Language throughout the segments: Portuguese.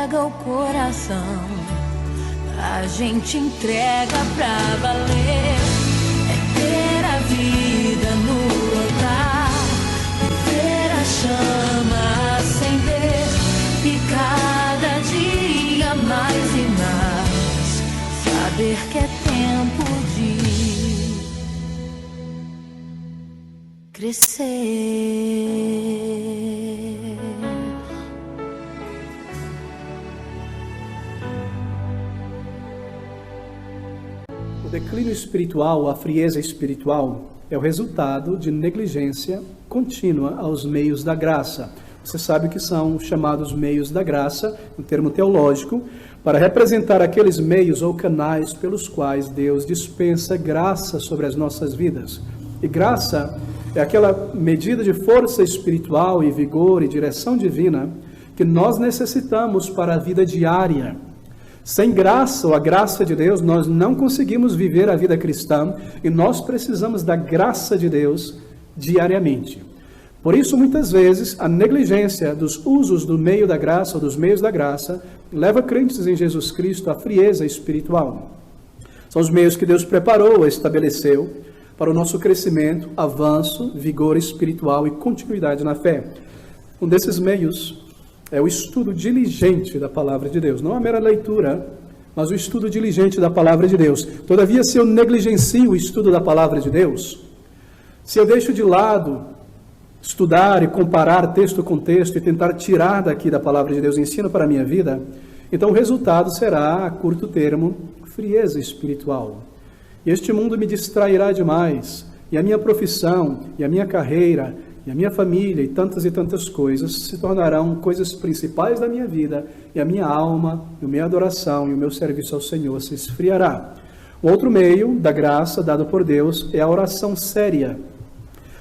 entrega o coração, a gente entrega pra valer. É ter a vida no altar, ver a chama acender e cada dia mais e mais saber que é tempo de crescer. O declínio espiritual, a frieza espiritual, é o resultado de negligência contínua aos meios da graça. Você sabe que são chamados meios da graça, um termo teológico, para representar aqueles meios ou canais pelos quais Deus dispensa graça sobre as nossas vidas. E graça é aquela medida de força espiritual e vigor e direção divina que nós necessitamos para a vida diária. Sem graça ou a graça de Deus, nós não conseguimos viver a vida cristã e nós precisamos da graça de Deus diariamente. Por isso, muitas vezes, a negligência dos usos do meio da graça ou dos meios da graça leva crentes em Jesus Cristo à frieza espiritual. São os meios que Deus preparou, estabeleceu para o nosso crescimento, avanço, vigor espiritual e continuidade na fé. Um desses meios é o estudo diligente da palavra de Deus. Não a mera leitura, mas o estudo diligente da palavra de Deus. Todavia, se eu negligencio o estudo da palavra de Deus, se eu deixo de lado estudar e comparar texto com texto e tentar tirar daqui da palavra de Deus ensino para a minha vida, então o resultado será, a curto termo, frieza espiritual. E este mundo me distrairá demais, e a minha profissão, e a minha carreira, e a minha família, e tantas coisas se tornarão coisas principais da minha vida, e a minha alma, e a minha adoração, e o meu serviço ao Senhor se esfriará. O outro meio da graça dado por Deus é a oração séria.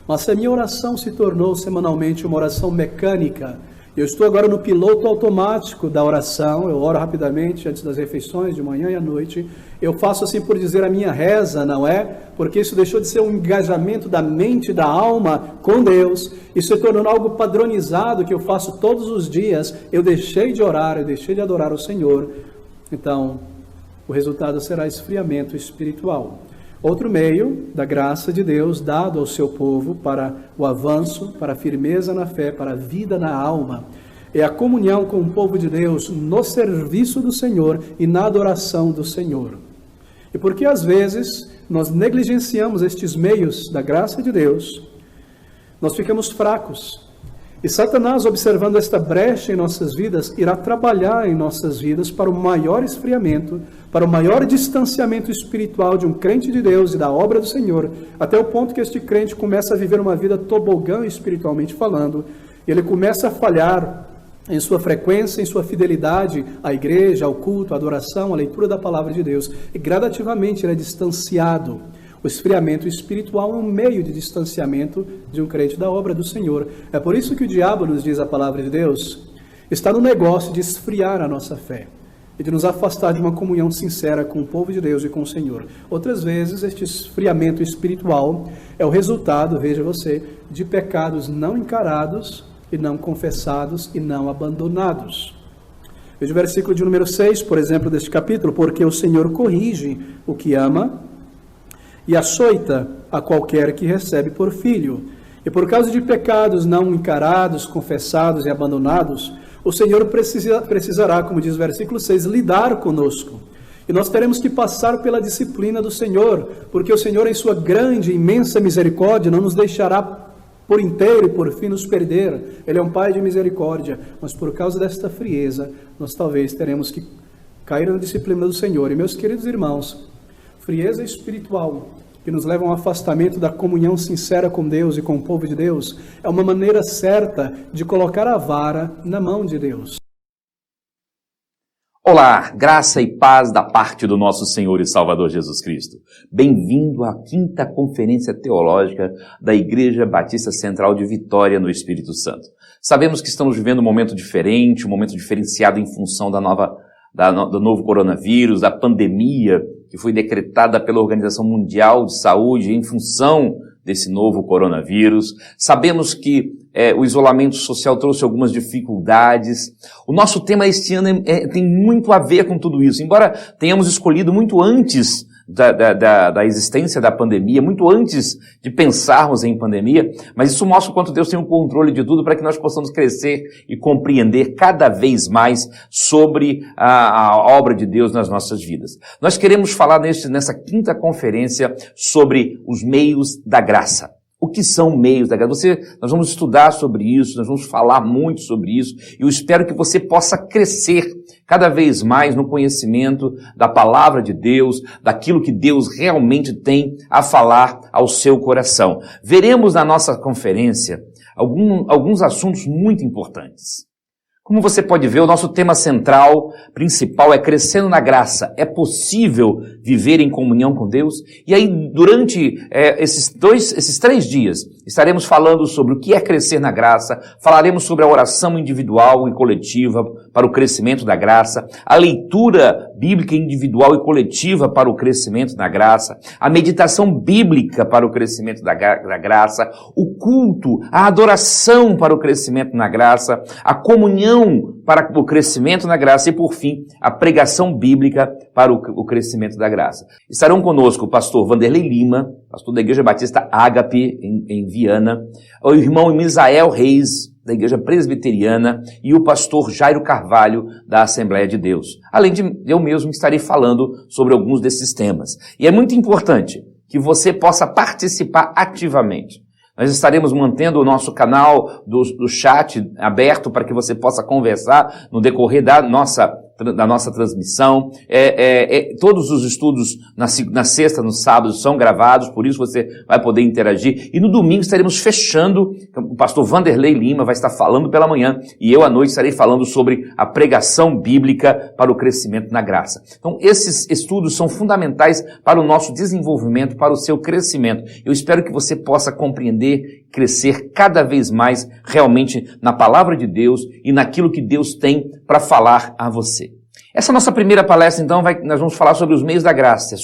Mas se a minha oração se tornou semanalmente uma oração mecânica, eu estou agora no piloto automático da oração, eu oro rapidamente antes das refeições, de manhã e à noite, eu faço assim por dizer a minha reza, não é? Porque isso deixou de ser um engajamento da mente, da alma com Deus, isso se tornou algo padronizado que eu faço todos os dias, eu deixei de orar, eu deixei de adorar o Senhor, então o resultado será esfriamento espiritual. Outro meio da graça de Deus dado ao seu povo para o avanço, para a firmeza na fé, para a vida na alma, é a comunhão com o povo de Deus no serviço do Senhor e na adoração do Senhor. E porque às vezes nós negligenciamos estes meios da graça de Deus, nós ficamos fracos. E Satanás, observando esta brecha em nossas vidas, irá trabalhar em nossas vidas para o maior esfriamento, para o maior distanciamento espiritual de um crente de Deus e da obra do Senhor, até o ponto que este crente começa a viver uma vida tobogã espiritualmente falando, ele começa a falhar em sua frequência, em sua fidelidade à igreja, ao culto, à adoração, à leitura da palavra de Deus, e gradativamente ele é distanciado. O esfriamento espiritual é um meio de distanciamento de um crente da obra do Senhor. É por isso que o diabo, nos diz a palavra de Deus, está no negócio de esfriar a nossa fé e de nos afastar de uma comunhão sincera com o povo de Deus e com o Senhor. Outras vezes, este esfriamento espiritual é o resultado, veja você, de pecados não encarados e não confessados e não abandonados. Veja o versículo de número 6, por exemplo, deste capítulo. Porque o Senhor corrige o que ama e açoita a qualquer que recebe por filho. E por causa de pecados não encarados, confessados e abandonados, o Senhor precisará, como diz o versículo 6, lidar conosco. E nós teremos que passar pela disciplina do Senhor, porque o Senhor, em sua grande e imensa misericórdia, não nos deixará por inteiro e por fim nos perder. Ele é um Pai de misericórdia, mas por causa desta frieza, nós talvez teremos que cair na disciplina do Senhor. E meus queridos irmãos, frieza espiritual que nos leva a um afastamento da comunhão sincera com Deus e com o povo de Deus, é uma maneira certa de colocar a vara na mão de Deus. Olá, graça e paz da parte do nosso Senhor e Salvador Jesus Cristo. Bem-vindo à 5ª Conferência Teológica da Igreja Batista Central de Vitória no Espírito Santo. Sabemos que estamos vivendo um momento diferente, um momento diferenciado em função do novo coronavírus, da pandemia que foi decretada pela Organização Mundial de Saúde em função desse novo coronavírus. Sabemos que o isolamento social trouxe algumas dificuldades. O nosso tema este ano tem muito a ver com tudo isso. Embora tenhamos escolhido muito antes da existência da pandemia, muito antes de pensarmos em pandemia, mas isso mostra o quanto Deus tem o controle de tudo para que nós possamos crescer e compreender cada vez mais sobre a obra de Deus nas nossas vidas. Nós queremos falar nessa quinta conferência sobre os meios da graça. O que são meios da graça? Nós vamos estudar sobre isso, nós vamos falar muito sobre isso, e eu espero que você possa crescer cada vez mais no conhecimento da palavra de Deus, daquilo que Deus realmente tem a falar ao seu coração. Veremos na nossa conferência alguns assuntos muito importantes. Como você pode ver, o nosso tema central, principal, é crescendo na graça. É possível viver em comunhão com Deus? E aí, durante esses 3 dias, estaremos falando sobre o que é crescer na graça, falaremos sobre a oração individual e coletiva para o crescimento da graça, a leitura bíblica individual e coletiva para o crescimento da graça, a meditação bíblica para o crescimento da graça, o culto, a adoração para o crescimento na graça, a comunhão para o crescimento na graça e, por fim, a pregação bíblica para o crescimento da graça. Estarão conosco o pastor Vanderlei Lima, pastor da Igreja Batista Ágape, em Viana, o irmão Misael Reis, da Igreja Presbiteriana, e o pastor Jairo Carvalho, da Assembleia de Deus. Além de eu mesmo estarei falando sobre alguns desses temas. E é muito importante que você possa participar ativamente. Nós estaremos mantendo o nosso canal do chat aberto para que você possa conversar no decorrer da nossa transmissão. Todos os estudos na sexta, no sábado, são gravados, por isso você vai poder interagir. E no domingo estaremos fechando, o pastor Vanderlei Lima vai estar falando pela manhã, e eu à noite estarei falando sobre a pregação bíblica para o crescimento na graça. Então, esses estudos são fundamentais para o nosso desenvolvimento, para o seu crescimento. Eu espero que você possa compreender, crescer cada vez mais realmente na palavra de Deus e naquilo que Deus tem para falar a você. Essa nossa primeira palestra, então, nós vamos falar sobre os meios da graça,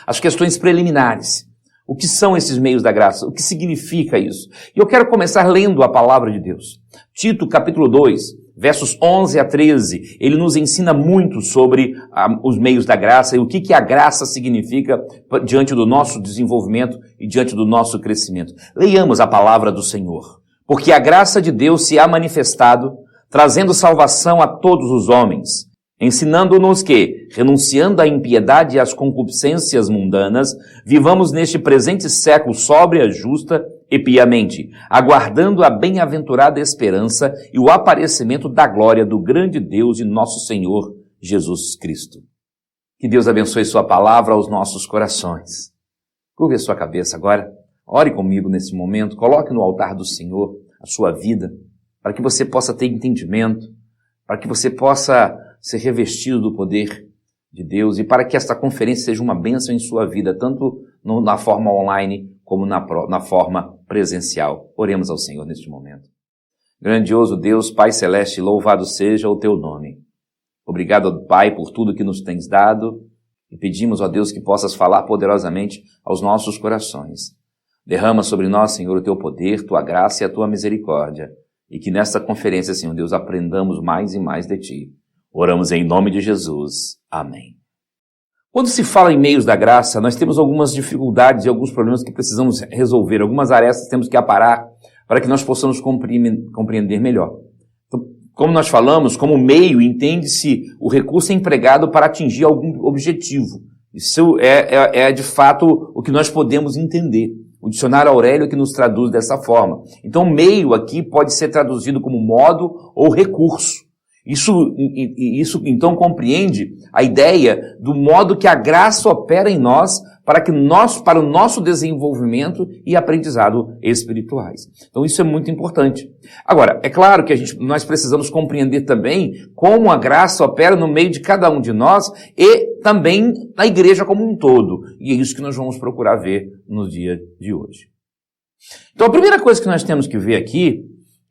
as questões preliminares. O que são esses meios da graça? O que significa isso? E eu quero começar lendo a palavra de Deus. Tito, capítulo 2, versos 11 a 13, ele nos ensina muito sobre os meios da graça e o que a graça significa diante do nosso desenvolvimento e diante do nosso crescimento. Leiamos a palavra do Senhor. Porque a graça de Deus se há manifestado, trazendo salvação a todos os homens, ensinando-nos que, renunciando à impiedade e às concupiscências mundanas, vivamos neste presente século sóbria, justa e piamente, aguardando a bem-aventurada esperança e o aparecimento da glória do grande Deus e nosso Senhor Jesus Cristo. Que Deus abençoe sua palavra aos nossos corações. Curve a sua cabeça agora, ore comigo nesse momento, coloque no altar do Senhor a sua vida, para que você possa ter entendimento, para que você possa ser revestido do poder de Deus e para que esta conferência seja uma bênção em sua vida, tanto na forma online como na forma presencial. Oremos ao Senhor neste momento. Grandioso Deus, Pai Celeste, louvado seja o Teu nome. Obrigado, Pai, por tudo que nos tens dado e pedimos, ó Deus, que possas falar poderosamente aos nossos corações. Derrama sobre nós, Senhor, o Teu poder, Tua graça e a Tua misericórdia e que nesta conferência, Senhor Deus, aprendamos mais e mais de Ti. Oramos em nome de Jesus. Amém. Quando se fala em meios da graça, nós temos algumas dificuldades e alguns problemas que precisamos resolver, algumas arestas temos que aparar para que nós possamos compreender melhor. Então, como nós falamos, como meio, entende-se o recurso empregado para atingir algum objetivo. Isso é de fato o que nós podemos entender. O dicionário Aurélio que nos traduz dessa forma. Então, meio aqui pode ser traduzido como modo ou recurso. Isso então compreende a ideia do modo que a graça opera em nós para o nosso desenvolvimento e aprendizado espirituais. Então isso é muito importante. Agora, é claro que nós precisamos compreender também como a graça opera no meio de cada um de nós e também na igreja como um todo. E é isso que nós vamos procurar ver no dia de hoje. Então a primeira coisa que nós temos que ver aqui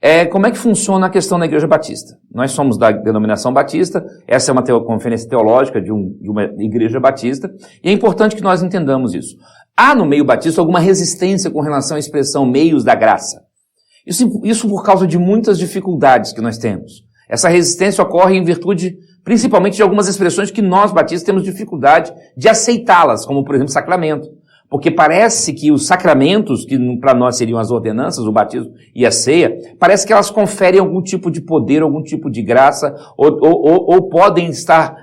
é como é que funciona a questão da Igreja Batista. Nós somos da denominação batista, essa é uma conferência teológica de uma igreja batista, e é importante que nós entendamos isso. Há no meio batista alguma resistência com relação à expressão meios da graça. Isso por causa de muitas dificuldades que nós temos. Essa resistência ocorre em virtude, principalmente, de algumas expressões que nós batistas temos dificuldade de aceitá-las, como, por exemplo, sacramento. Porque parece que os sacramentos, que para nós seriam as ordenanças, o batismo e a ceia, parece que elas conferem algum tipo de poder, algum tipo de graça, ou podem estar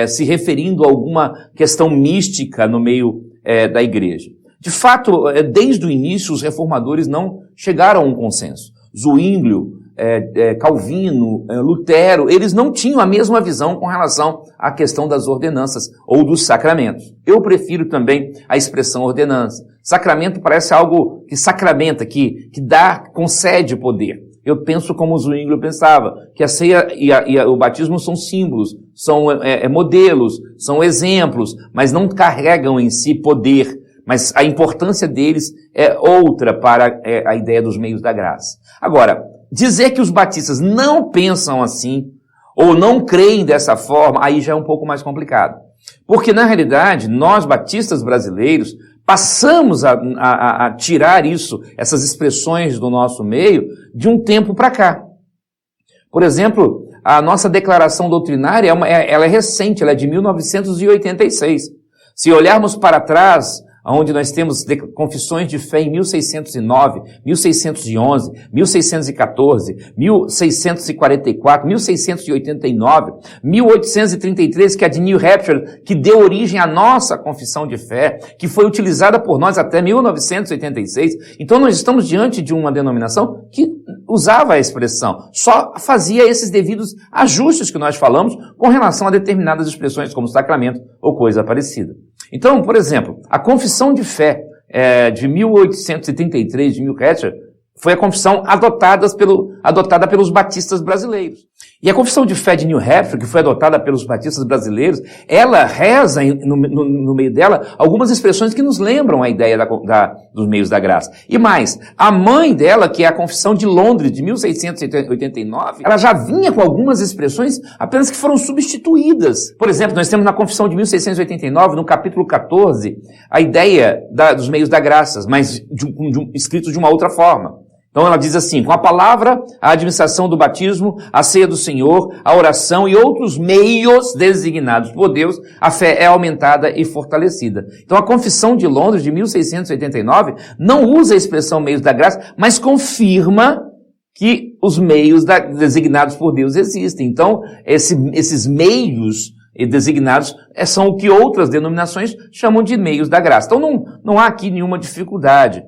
se referindo a alguma questão mística no meio da igreja. De fato, desde o início, os reformadores não chegaram a um consenso. Zwinglio, Calvino, Lutero, eles não tinham a mesma visão com relação à questão das ordenanças ou dos sacramentos. Eu prefiro também a expressão ordenança. Sacramento parece algo que sacramenta, que concede poder. Eu penso como Zwinglio pensava, que a ceia e o batismo são símbolos, são modelos, são exemplos, mas não carregam em si poder. Mas a importância deles é outra para a ideia dos meios da graça. Agora, dizer que os batistas não pensam assim, ou não creem dessa forma, aí já é um pouco mais complicado. Porque, na realidade, nós batistas brasileiros passamos a tirar essas expressões do nosso meio, de um tempo para cá. Por exemplo, a nossa declaração doutrinária, ela é recente, ela é de 1986. Se olharmos para trás, onde nós temos confissões de fé em 1609, 1611, 1614, 1644, 1689, 1833, que é a de New Hampshire, que deu origem à nossa confissão de fé, que foi utilizada por nós até 1986. Então nós estamos diante de uma denominação que usava a expressão, só fazia esses devidos ajustes que nós falamos com relação a determinadas expressões, como sacramento ou coisa parecida. Então, por exemplo, a confissão de fé de 1833, de New Hampshire, foi a confissão adotada pelos batistas brasileiros. E a confissão de fé de New Hampshire, que foi adotada pelos batistas brasileiros, ela reza no meio dela algumas expressões que nos lembram a ideia dos meios da graça. E mais, a mãe dela, que é a confissão de Londres, de 1689, ela já vinha com algumas expressões apenas que foram substituídas. Por exemplo, nós temos na confissão de 1689, no capítulo 14, a ideia dos meios da graça, mas escrito de uma outra forma. Então ela diz assim: com a palavra, a administração do batismo, a ceia do Senhor, a oração e outros meios designados por Deus, a fé é aumentada e fortalecida. Então a confissão de Londres, de 1689, não usa a expressão meios da graça, mas confirma que os meios designados por Deus existem. Então esses meios designados são o que outras denominações chamam de meios da graça. Então não há aqui nenhuma dificuldade.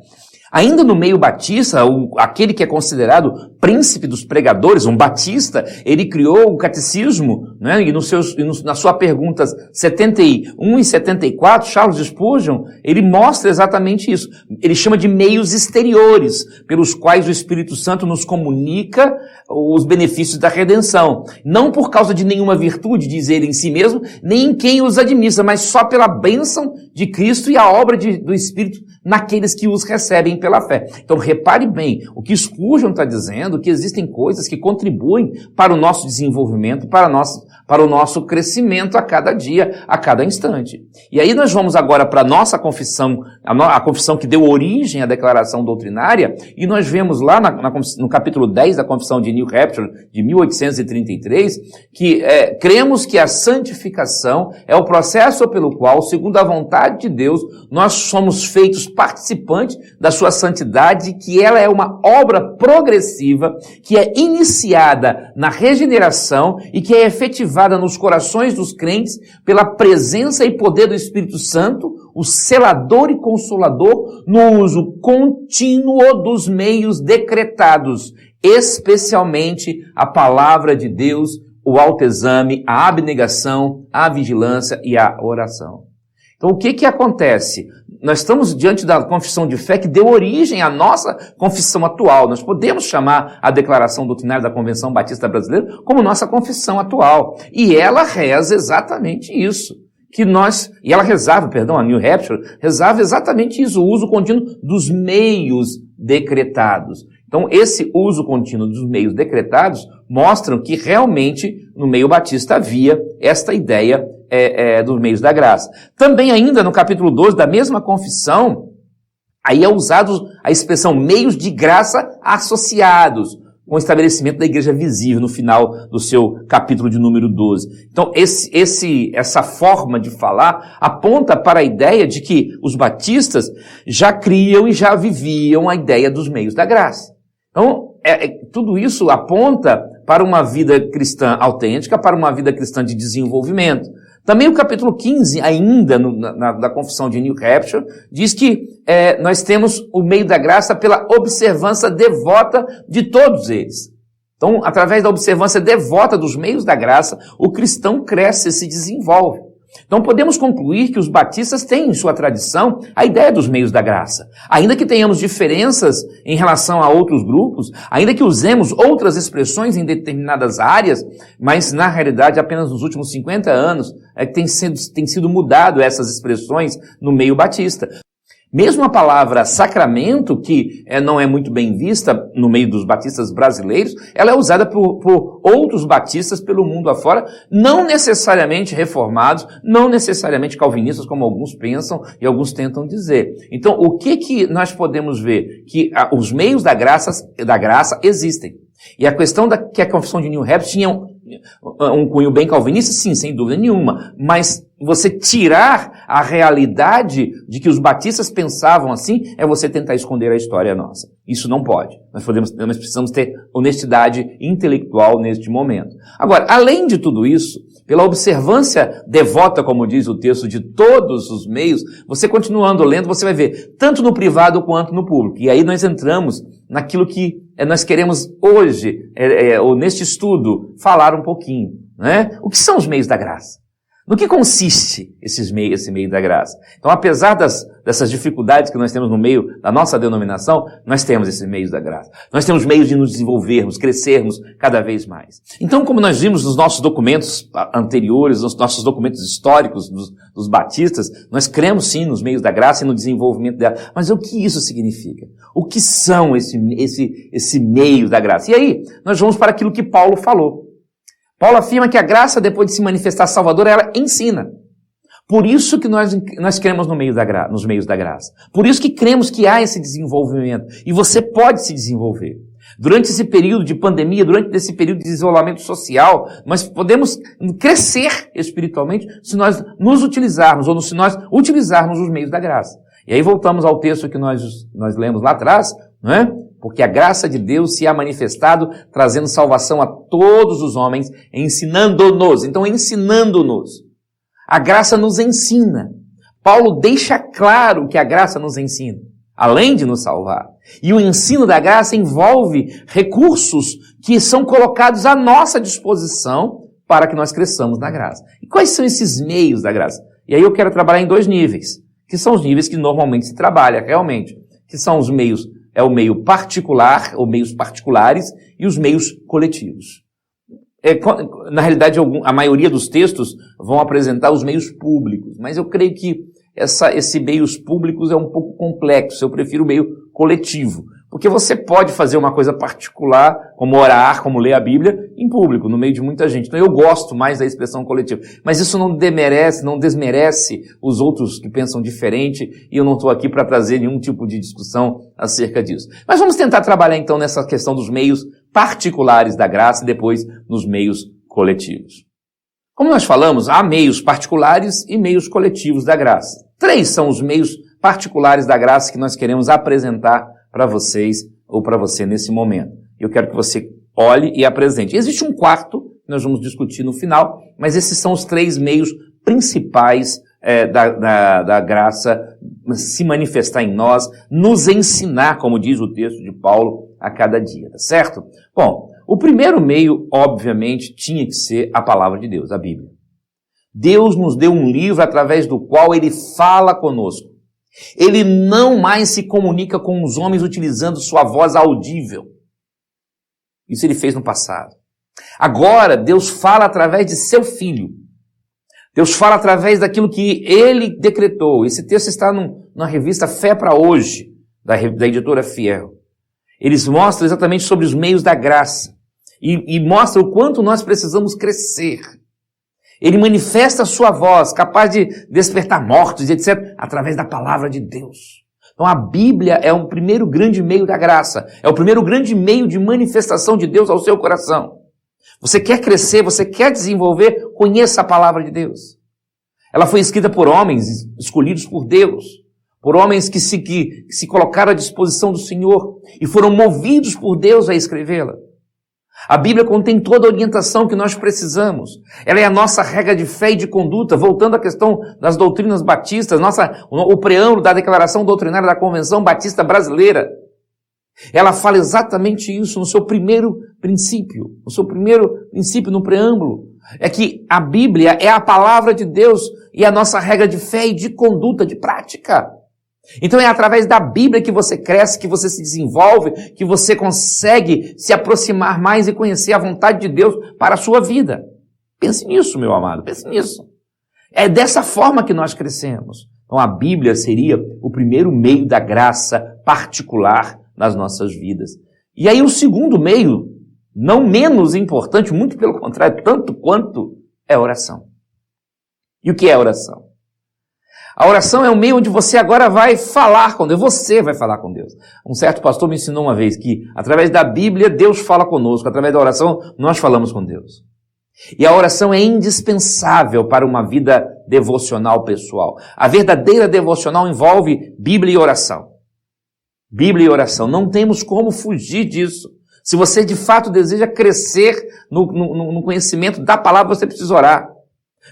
Ainda no meio batista, aquele que é considerado príncipe dos pregadores, um batista, ele criou o catecismo, né? E nas suas perguntas 71 e 74, Charles Spurgeon, ele mostra exatamente isso. Ele chama de meios exteriores, pelos quais o Espírito Santo nos comunica os benefícios da redenção. Não por causa de nenhuma virtude, diz ele em si mesmo, nem em quem os administra, mas só pela bênção de Cristo e a obra do Espírito naqueles que os recebem pela fé. Então, repare bem, o que Spurgeon está dizendo, que existem coisas que contribuem para o nosso desenvolvimento, para o nosso crescimento a cada dia, a cada instante. E aí nós vamos agora para a nossa confissão, a confissão que deu origem à declaração doutrinária, e nós vemos lá no capítulo 10 da confissão de New Hampshire, de 1833, que cremos que a santificação é o processo pelo qual, segundo a vontade de Deus, nós somos feitos participantes da sua santidade, que ela é uma obra progressiva, que é iniciada na regeneração e que é efetivada nos corações dos crentes pela presença e poder do Espírito Santo, o selador e consolador, no uso contínuo dos meios decretados, especialmente a palavra de Deus, o autoexame, a abnegação, a vigilância e a oração. Então, o que acontece? Nós estamos diante da confissão de fé que deu origem à nossa confissão atual. Nós podemos chamar a declaração doutrinária da Convenção Batista Brasileira como nossa confissão atual. E ela reza exatamente isso. E ela rezava, a New Hampshire, rezava exatamente isso, o uso contínuo dos meios decretados. Então, esse uso contínuo dos meios decretados mostram que realmente no meio batista havia esta ideia dos meios da graça. Também ainda no capítulo 12 da mesma confissão, aí é usado a expressão meios de graça associados, com o estabelecimento da igreja visível no final do seu capítulo de número 12. Então, essa forma de falar aponta para a ideia de que os batistas já criam e já viviam a ideia dos meios da graça. Então, tudo isso aponta para uma vida cristã autêntica, para uma vida cristã de desenvolvimento. Também o capítulo 15, ainda da confissão de New Hampshire, diz que nós temos o meio da graça pela observância devota de todos eles. Então, através da observância devota dos meios da graça, o cristão cresce e se desenvolve. Então, podemos concluir que os batistas têm em sua tradição a ideia dos meios da graça. Ainda que tenhamos diferenças em relação a outros grupos, ainda que usemos outras expressões em determinadas áreas, mas, na realidade, apenas nos últimos 50 anos tem sido mudado essas expressões no meio batista. Mesmo a palavra sacramento, que não é muito bem vista no meio dos batistas brasileiros, ela é usada por outros batistas pelo mundo afora, não necessariamente reformados, não necessariamente calvinistas, como alguns pensam e alguns tentam dizer. Então, o que nós podemos ver? Que os meios da graça existem. E a questão que a confissão de New Hampshire tinha um cunho bem calvinista, sim, sem dúvida nenhuma, mas você tirar a realidade de que os batistas pensavam assim é você tentar esconder a história nossa. Isso não pode. Nós precisamos ter honestidade intelectual neste momento. Agora, além de tudo isso, pela observância devota, como diz o texto, de todos os meios, você continuando lendo, você vai ver, tanto no privado quanto no público. E aí nós entramos naquilo que nós queremos hoje, ou neste estudo, falar um pouquinho, né? O que são os meios da graça? No que consiste esse meio da graça? Então, apesar dessas dificuldades que nós temos no meio da nossa denominação, nós temos esses meios da graça. Nós temos meios de nos desenvolvermos, crescermos cada vez mais. Então, como nós vimos nos nossos documentos anteriores, nos nossos documentos históricos dos batistas, nós cremos sim nos meios da graça e no desenvolvimento dela. Mas o que isso significa? O que são esse meio da graça? E aí, nós vamos para aquilo que Paulo falou. Paulo afirma que a graça, depois de se manifestar salvadora, ela ensina. Por isso que nós cremos nos meios da graça. Por isso que cremos que há esse desenvolvimento. E você pode se desenvolver. Durante esse período de pandemia, durante esse período de isolamento social, nós podemos crescer espiritualmente se nós nos utilizarmos, ou se nós utilizarmos os meios da graça. E aí voltamos ao texto que nós lemos lá atrás, não é? Porque a graça de Deus se há manifestado, trazendo salvação a todos os homens, ensinando-nos. Então, ensinando-nos. A graça nos ensina. Paulo deixa claro que a graça nos ensina, além de nos salvar. E o ensino da graça envolve recursos que são colocados à nossa disposição para que nós cresçamos na graça. E quais são esses meios da graça? E aí eu quero trabalhar em 2 níveis, que são os níveis que normalmente se trabalha realmente, que são os meios. É o meio particular, ou meios particulares, e os meios coletivos. Na realidade, a maioria dos textos vão apresentar os meios públicos, mas eu creio que esse meios públicos é um pouco complexo, eu prefiro o meio coletivo. Porque você pode fazer uma coisa particular, como orar, como ler a Bíblia, em público, no meio de muita gente. Então eu gosto mais da expressão coletiva. Mas isso não desmerece os outros que pensam diferente, e eu não estou aqui para trazer nenhum tipo de discussão acerca disso. Mas vamos tentar trabalhar então nessa questão dos meios particulares da graça e depois nos meios coletivos. Como nós falamos, há meios particulares e meios coletivos da graça. 3 são os meios particulares da graça que nós queremos apresentar para vocês ou para você nesse momento. Eu quero que você olhe e apresente. Existe um quarto que nós vamos discutir no final, mas esses são os 3 meios principais da graça se manifestar em nós, nos ensinar, como diz o texto de Paulo, a cada dia, tá certo? Bom, o primeiro meio, obviamente, tinha que ser a palavra de Deus, a Bíblia. Deus nos deu um livro através do qual Ele fala conosco. Ele não mais se comunica com os homens utilizando sua voz audível. Isso Ele fez no passado. Agora, Deus fala através de seu Filho. Deus fala através daquilo que Ele decretou. Esse texto está na revista Fé para Hoje, da editora Fiel. Eles mostram exatamente sobre os meios da graça. E mostram o quanto nós precisamos crescer. Ele manifesta a sua voz, capaz de despertar mortos, etc., através da palavra de Deus. Então a Bíblia é o primeiro grande meio da graça, é o primeiro grande meio de manifestação de Deus ao seu coração. Você quer crescer, você quer desenvolver, conheça a palavra de Deus. Ela foi escrita por homens escolhidos por Deus, por homens que se colocaram à disposição do Senhor e foram movidos por Deus a escrevê-la. A Bíblia contém toda a orientação que nós precisamos. Ela é a nossa regra de fé e de conduta, voltando à questão das doutrinas batistas, o preâmbulo da declaração doutrinária da Convenção Batista Brasileira. Ela fala exatamente isso no seu primeiro princípio. No preâmbulo. É que a Bíblia é a palavra de Deus e a nossa regra de fé e de conduta, de prática. Então é através da Bíblia que você cresce, que você se desenvolve, que você consegue se aproximar mais e conhecer a vontade de Deus para a sua vida. Pense nisso, meu amado, pense nisso. É dessa forma que nós crescemos. Então a Bíblia seria o primeiro meio da graça particular nas nossas vidas. E aí o segundo meio, não menos importante, muito pelo contrário, tanto quanto, é a oração. E o que é a oração? A oração é um meio onde você agora vai falar com Deus, você vai falar com Deus. Um certo pastor me ensinou uma vez que, através da Bíblia, Deus fala conosco, através da oração, nós falamos com Deus. E a oração é indispensável para uma vida devocional pessoal. A verdadeira devocional envolve Bíblia e oração. Bíblia e oração, não temos como fugir disso. Se você de fato deseja crescer no conhecimento da palavra, você precisa orar.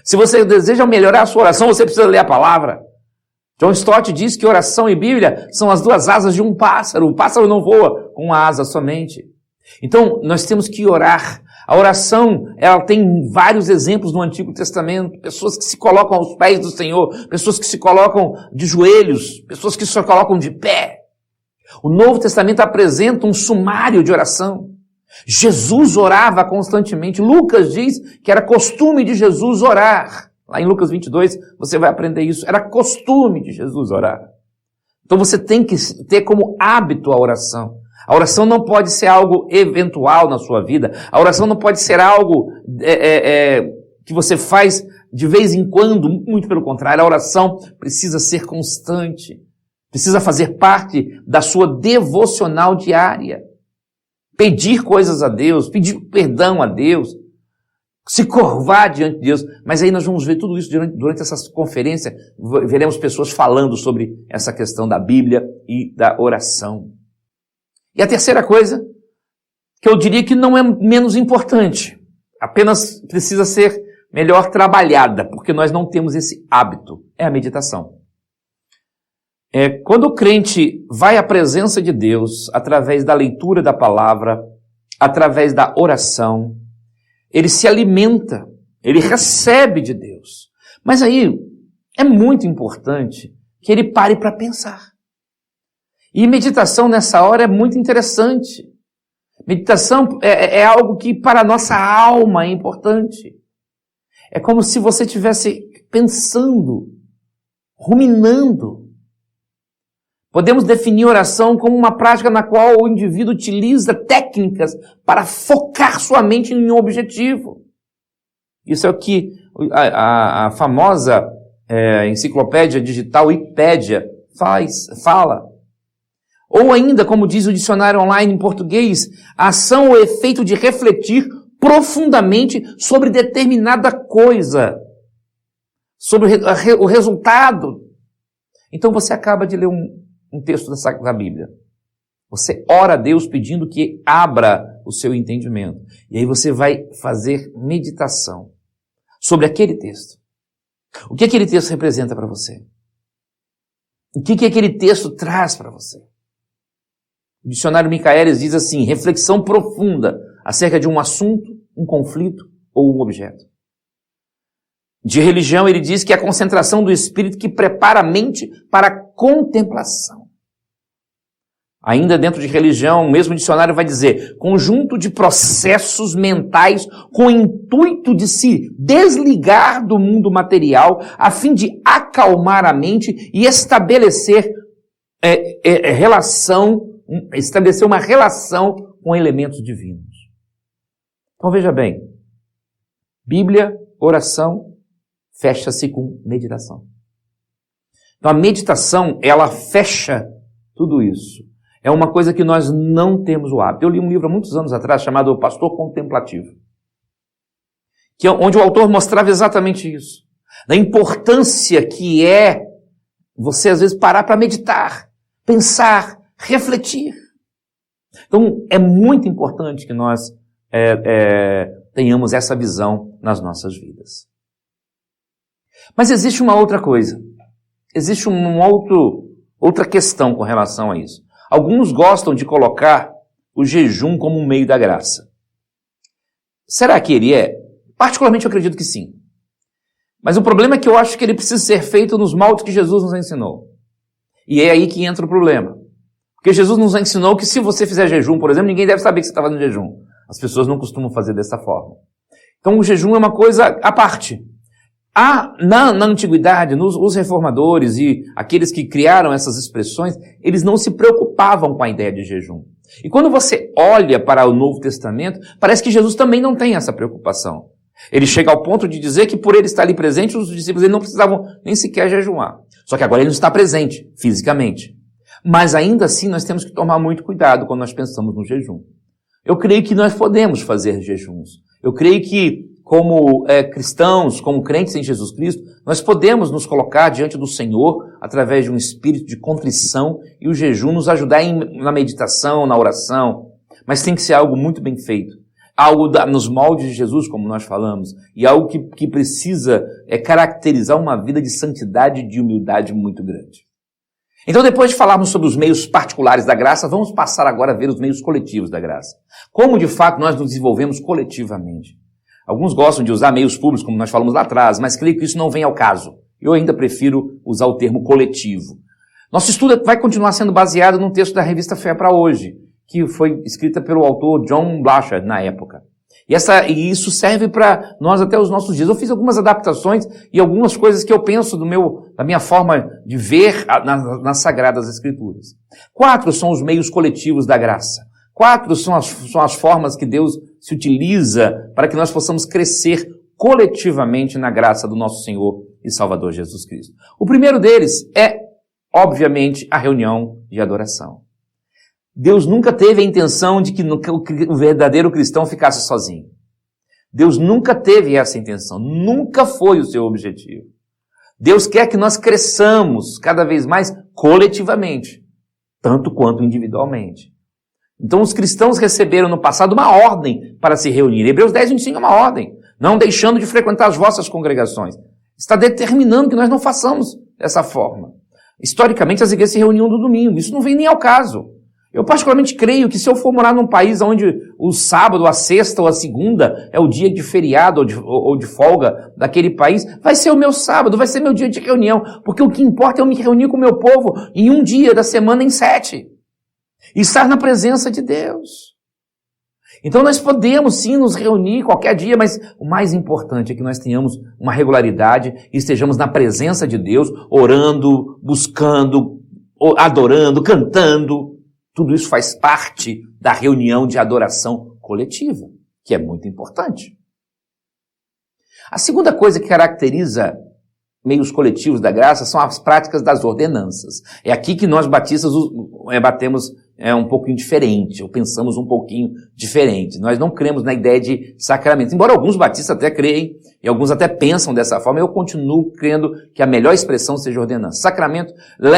Se você deseja melhorar a sua oração, você precisa ler a palavra. John Stott diz que oração e Bíblia são as duas asas de um pássaro. O pássaro não voa com uma asa somente. Então, nós temos que orar. A oração, ela tem vários exemplos no Antigo Testamento. Pessoas que se colocam aos pés do Senhor, pessoas que se colocam de joelhos, pessoas que se colocam de pé. O Novo Testamento apresenta um sumário de oração. Jesus orava constantemente. Lucas diz que era costume de Jesus orar. Lá em Lucas 22, você vai aprender isso. Era costume de Jesus orar. Então você tem que ter como hábito a oração. A oração não pode ser algo eventual na sua vida. A oração não pode ser algo que você faz de vez em quando. Muito pelo contrário, a oração precisa ser constante. Precisa fazer parte da sua devocional diária. Pedir coisas a Deus, pedir perdão a Deus, se curvar diante de Deus. Mas aí nós vamos ver tudo isso durante essa conferência. Veremos pessoas falando sobre essa questão da Bíblia e da oração. E a terceira coisa, que eu diria que não é menos importante, apenas precisa ser melhor trabalhada, porque nós não temos esse hábito, é a meditação. Quando o crente vai à presença de Deus, através da leitura da palavra, através da oração, ele se alimenta, ele recebe de Deus. Mas aí é muito importante que ele pare para pensar. E meditação nessa hora é muito interessante. Meditação é algo que para a nossa alma é importante. É como se você estivesse pensando, ruminando. Podemos definir oração como uma prática na qual o indivíduo utiliza técnicas para focar sua mente em um objetivo. Isso é o que a famosa enciclopédia digital Wikipédia fala. Ou ainda, como diz o dicionário online em português, a ação ou efeito de refletir profundamente sobre determinada coisa, sobre o resultado. Então você acaba de ler um texto da Bíblia. Você ora a Deus pedindo que abra o seu entendimento. E aí você vai fazer meditação sobre aquele texto. O que aquele texto representa para você? O que aquele texto traz para você? O dicionário Michaelis diz assim: reflexão profunda acerca de um assunto, um conflito ou um objeto. De religião, ele diz que é a concentração do espírito que prepara a mente para a contemplação. Ainda dentro de religião, o mesmo dicionário vai dizer conjunto de processos mentais com o intuito de se desligar do mundo material a fim de acalmar a mente e estabelecer uma relação com elementos divinos. Então veja bem, Bíblia oração fecha-se com meditação. Então a meditação, ela fecha tudo isso. É uma coisa que nós não temos o hábito. Eu li um livro há muitos anos atrás chamado O Pastor Contemplativo, onde o autor mostrava exatamente isso. Da importância que é você às vezes parar para meditar, pensar, refletir. Então é muito importante que nós tenhamos essa visão nas nossas vidas. Mas existe uma outra coisa. Existe outra questão com relação a isso. Alguns gostam de colocar o jejum como um meio da graça. Será que ele é? Particularmente eu acredito que sim. Mas o problema é que eu acho que ele precisa ser feito nos moldes que Jesus nos ensinou. E é aí que entra o problema. Porque Jesus nos ensinou que se você fizer jejum, por exemplo, ninguém deve saber que você está fazendo jejum. As pessoas não costumam fazer dessa forma. Então o jejum é uma coisa à parte. Na antiguidade, os reformadores e aqueles que criaram essas expressões, eles não se preocupavam com a ideia de jejum. E quando você olha para o Novo Testamento, parece que Jesus também não tem essa preocupação. Ele chega ao ponto de dizer que por ele estar ali presente, os discípulos ele não precisavam nem sequer jejuar. Só que agora ele não está presente, fisicamente. Mas ainda assim nós temos que tomar muito cuidado quando nós pensamos no jejum. Eu creio que nós podemos fazer jejuns. Eu creio que como cristãos, como crentes em Jesus Cristo, nós podemos nos colocar diante do Senhor através de um espírito de contrição e o jejum nos ajudar na meditação, na oração. Mas tem que ser algo muito bem feito. Algo nos moldes de Jesus, como nós falamos, e algo que precisa caracterizar uma vida de santidade e de humildade muito grande. Então, depois de falarmos sobre os meios particulares da graça, vamos passar agora a ver os meios coletivos da graça. Como, de fato, nós nos desenvolvemos coletivamente. Alguns gostam de usar meios públicos, como nós falamos lá atrás, mas creio que isso não vem ao caso. Eu ainda prefiro usar o termo coletivo. Nosso estudo vai continuar sendo baseado num texto da revista Fé para Hoje, que foi escrita pelo autor John Blachard na época. E isso serve para nós até os nossos dias. Eu fiz algumas adaptações e algumas coisas que eu penso da minha forma de ver nas Sagradas Escrituras. 4 são os meios coletivos da graça. 4 são as formas que Deus se utiliza para que nós possamos crescer coletivamente na graça do nosso Senhor e Salvador Jesus Cristo. O primeiro deles é, obviamente, a reunião de adoração. Deus nunca teve a intenção de que o verdadeiro cristão ficasse sozinho. Deus nunca teve essa intenção, nunca foi o seu objetivo. Deus quer que nós cresçamos cada vez mais coletivamente, tanto quanto individualmente. Então os cristãos receberam no passado uma ordem para se reunir. Hebreus 10 ensina uma ordem, não deixando de frequentar as vossas congregações. Está determinando que nós não façamos dessa forma. Historicamente as igrejas se reuniam no domingo, isso não vem nem ao caso. Eu particularmente creio que se eu for morar num país onde o sábado, a sexta ou a segunda é o dia de feriado ou de folga daquele país, vai ser o meu sábado, vai ser meu dia de reunião, porque o que importa é eu me reunir com o meu povo em um dia da semana em 7. E estar na presença de Deus. Então nós podemos sim nos reunir qualquer dia, mas o mais importante é que nós tenhamos uma regularidade e estejamos na presença de Deus, orando, buscando, adorando, cantando. Tudo isso faz parte da reunião de adoração coletiva, que é muito importante. A segunda coisa que caracteriza meios coletivos da graça são as práticas das ordenanças. É aqui que nós batistas batemos um pouquinho diferente, ou pensamos um pouquinho diferente. Nós não cremos na ideia de sacramento. Embora alguns batistas até creem, e alguns até pensam dessa forma, eu continuo crendo que a melhor expressão seja ordenança. Sacramento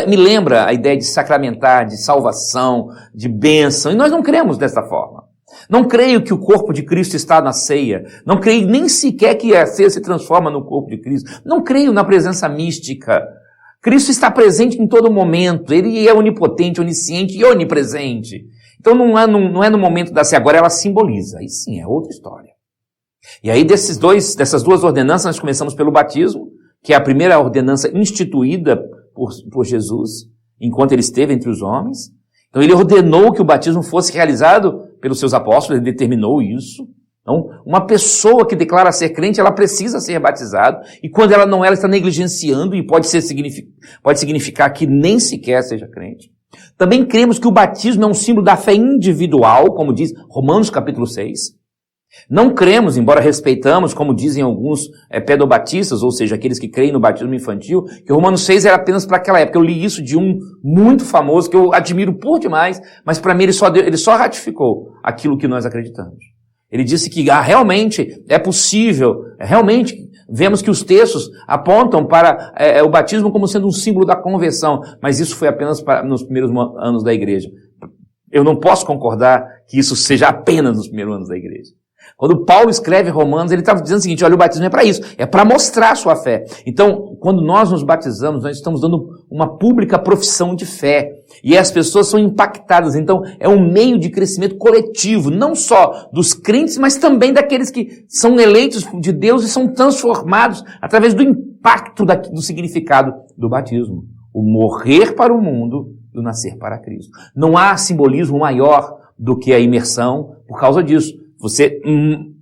me lembra a ideia de sacramentar, de salvação, de bênção, e nós não cremos dessa forma. Não creio que o corpo de Cristo está na ceia. Não creio nem sequer que a ceia se transforma no corpo de Cristo. Não creio na presença mística. Cristo está presente em todo momento. Ele é onipotente, onisciente e onipresente. Então não é no momento da ceia. Agora ela simboliza. Aí sim, é outra história. E aí dessas duas ordenanças nós começamos pelo batismo, que é a primeira ordenança instituída por Jesus, enquanto ele esteve entre os homens. Então ele ordenou que o batismo fosse realizado pelos seus apóstolos, ele determinou isso. Então, uma pessoa que declara ser crente, ela precisa ser batizada, e quando ela não é, ela está negligenciando, e pode significar que nem sequer seja crente. Também cremos que o batismo é um símbolo da fé individual, como diz Romanos capítulo 6. Não cremos, embora respeitamos, como dizem alguns pedobatistas, ou seja, aqueles que creem no batismo infantil, que o Romanos 6 era apenas para aquela época. Eu li isso de um muito famoso, que eu admiro por demais, mas para mim ele só ratificou aquilo que nós acreditamos. Ele disse que realmente é possível, realmente vemos que os textos apontam para o batismo como sendo um símbolo da conversão, mas isso foi apenas nos primeiros anos da igreja. Eu não posso concordar que isso seja apenas nos primeiros anos da igreja. Quando Paulo escreve Romanos, ele estava dizendo o seguinte: olha, o batismo é para isso, é para mostrar a sua fé. Então, quando nós nos batizamos, nós estamos dando uma pública profissão de fé. E as pessoas são impactadas. Então, é um meio de crescimento coletivo, não só dos crentes, mas também daqueles que são eleitos de Deus e são transformados através do impacto do significado do batismo. O morrer para o mundo e o nascer para Cristo. Não há simbolismo maior do que a imersão por causa disso. Você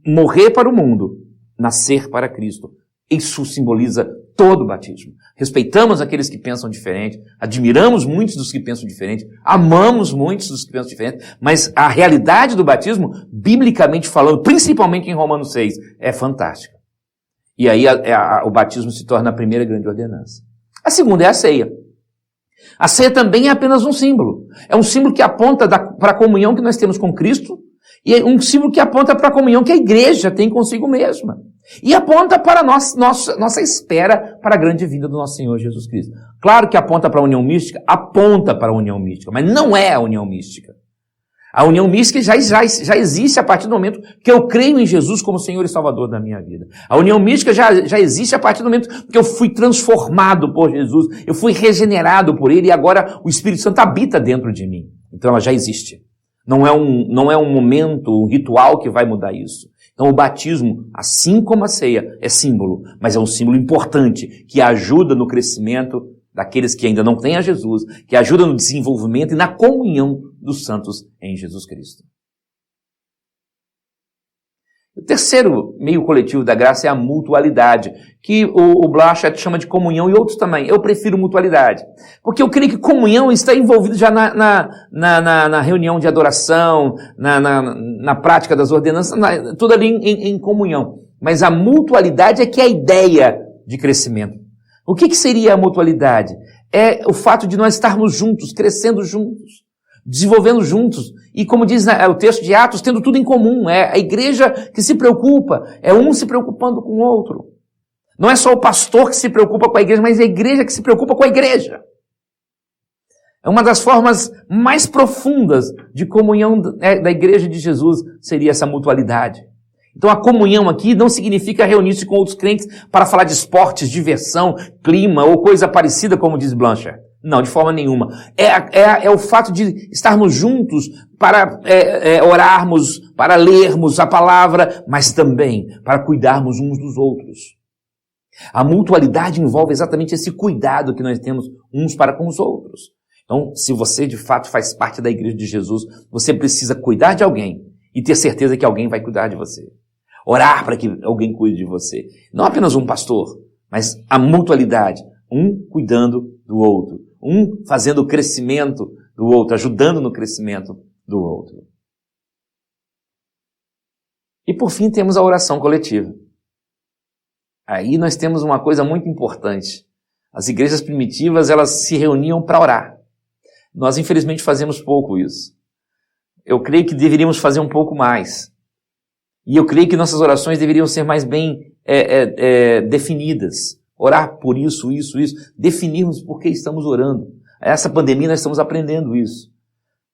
morrer para o mundo, nascer para Cristo. Isso simboliza todo o batismo. Respeitamos aqueles que pensam diferente, admiramos muitos dos que pensam diferente, amamos muitos dos que pensam diferente, mas a realidade do batismo, biblicamente falando, principalmente em Romanos 6, é fantástica. E aí o batismo se torna a primeira grande ordenança. A segunda é a ceia. A ceia também é apenas um símbolo. É um símbolo que aponta para a comunhão que nós temos com Cristo, e é um símbolo que aponta para a comunhão que a igreja tem consigo mesma. E aponta para nossa espera para a grande vinda do nosso Senhor Jesus Cristo. Claro que aponta para a união mística, aponta para a união mística, mas não é a união mística. A união mística já existe a partir do momento que eu creio em Jesus como Senhor e Salvador da minha vida. A união mística já existe a partir do momento que eu fui transformado por Jesus, eu fui regenerado por Ele e agora o Espírito Santo habita dentro de mim. Então ela já existe. Não é um momento, um ritual que vai mudar isso. Então o batismo, assim como a ceia, é símbolo, mas é um símbolo importante que ajuda no crescimento daqueles que ainda não têm a Jesus, que ajuda no desenvolvimento e na comunhão dos santos em Jesus Cristo. O terceiro meio coletivo da graça é a mutualidade, que o Blachett chama de comunhão e outros também. Eu prefiro mutualidade, porque eu creio que comunhão está envolvido já na reunião de adoração, na prática das ordenanças, tudo ali em comunhão. Mas a mutualidade é que é a ideia de crescimento. O que seria a mutualidade? É o fato de nós estarmos juntos, crescendo juntos, desenvolvendo juntos, e como diz o texto de Atos, tendo tudo em comum. É a igreja que se preocupa, é um se preocupando com o outro. Não é só o pastor que se preocupa com a igreja, mas é a igreja que se preocupa com a igreja. É uma das formas mais profundas de comunhão da igreja de Jesus, seria essa mutualidade. Então a comunhão aqui não significa reunir-se com outros crentes para falar de esportes, diversão, clima ou coisa parecida, como diz Blachett. Não, de forma nenhuma. É o fato de estarmos juntos para orarmos, para lermos a palavra, mas também para cuidarmos uns dos outros. A mutualidade envolve exatamente esse cuidado que nós temos uns para com os outros. Então, se você de fato faz parte da igreja de Jesus, você precisa cuidar de alguém e ter certeza que alguém vai cuidar de você. Orar para que alguém cuide de você. Não apenas um pastor, mas a mutualidade. Um cuidando do outro. Um fazendo o crescimento do outro, ajudando no crescimento do outro. E por fim temos a oração coletiva. Aí nós temos uma coisa muito importante. As igrejas primitivas, elas se reuniam para orar. Nós infelizmente fazemos pouco isso. Eu creio que deveríamos fazer um pouco mais. E eu creio que nossas orações deveriam ser mais bem definidas. Orar por isso. Definirmos por que estamos orando. Essa pandemia nós estamos aprendendo isso.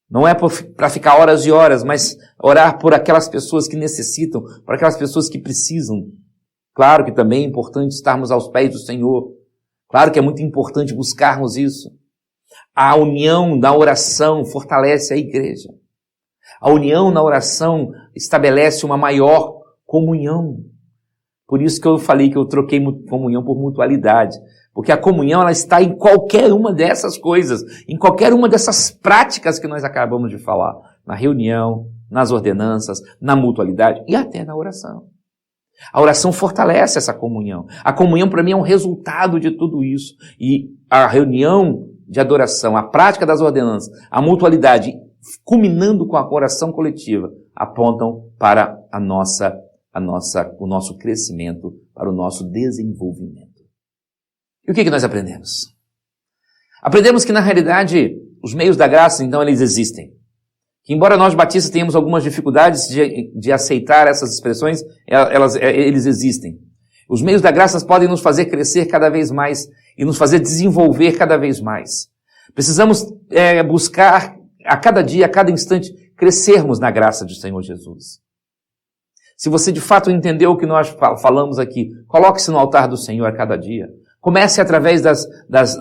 Não é para ficar horas e horas, mas orar por aquelas pessoas que necessitam, por aquelas pessoas que precisam. Claro que também é importante estarmos aos pés do Senhor. Claro que é muito importante buscarmos isso. A união da oração fortalece a igreja. A união na oração estabelece uma maior comunhão. Por isso que eu falei que eu troquei comunhão por mutualidade. Porque a comunhão ela está em qualquer uma dessas coisas, em qualquer uma dessas práticas que nós acabamos de falar. Na reunião, nas ordenanças, na mutualidade e até na oração. A oração fortalece essa comunhão. A comunhão para mim é um resultado de tudo isso. E a reunião de adoração, a prática das ordenanças, a mutualidade culminando com a oração coletiva, apontam para o nosso crescimento, para o nosso desenvolvimento. E o que nós aprendemos? Aprendemos que, na realidade, os meios da graça, então, eles existem. Que, embora nós batistas tenhamos algumas dificuldades de aceitar essas expressões, eles existem. Os meios da graça podem nos fazer crescer cada vez mais e nos fazer desenvolver cada vez mais. Precisamos buscar a cada dia, a cada instante, crescermos na graça do Senhor Jesus. Se você de fato entendeu o que nós falamos aqui, coloque-se no altar do Senhor a cada dia. Comece através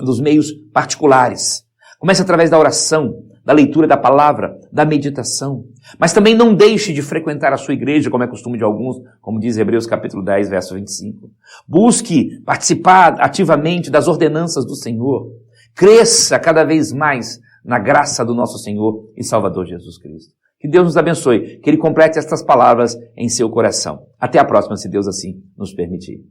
dos meios particulares. Comece através da oração, da leitura da palavra, da meditação. Mas também não deixe de frequentar a sua igreja, como é costume de alguns, como diz Hebreus capítulo 10, verso 25. Busque participar ativamente das ordenanças do Senhor. Cresça cada vez mais na graça do nosso Senhor e Salvador Jesus Cristo. Que Deus nos abençoe, que Ele complete estas palavras em seu coração. Até a próxima, se Deus assim nos permitir.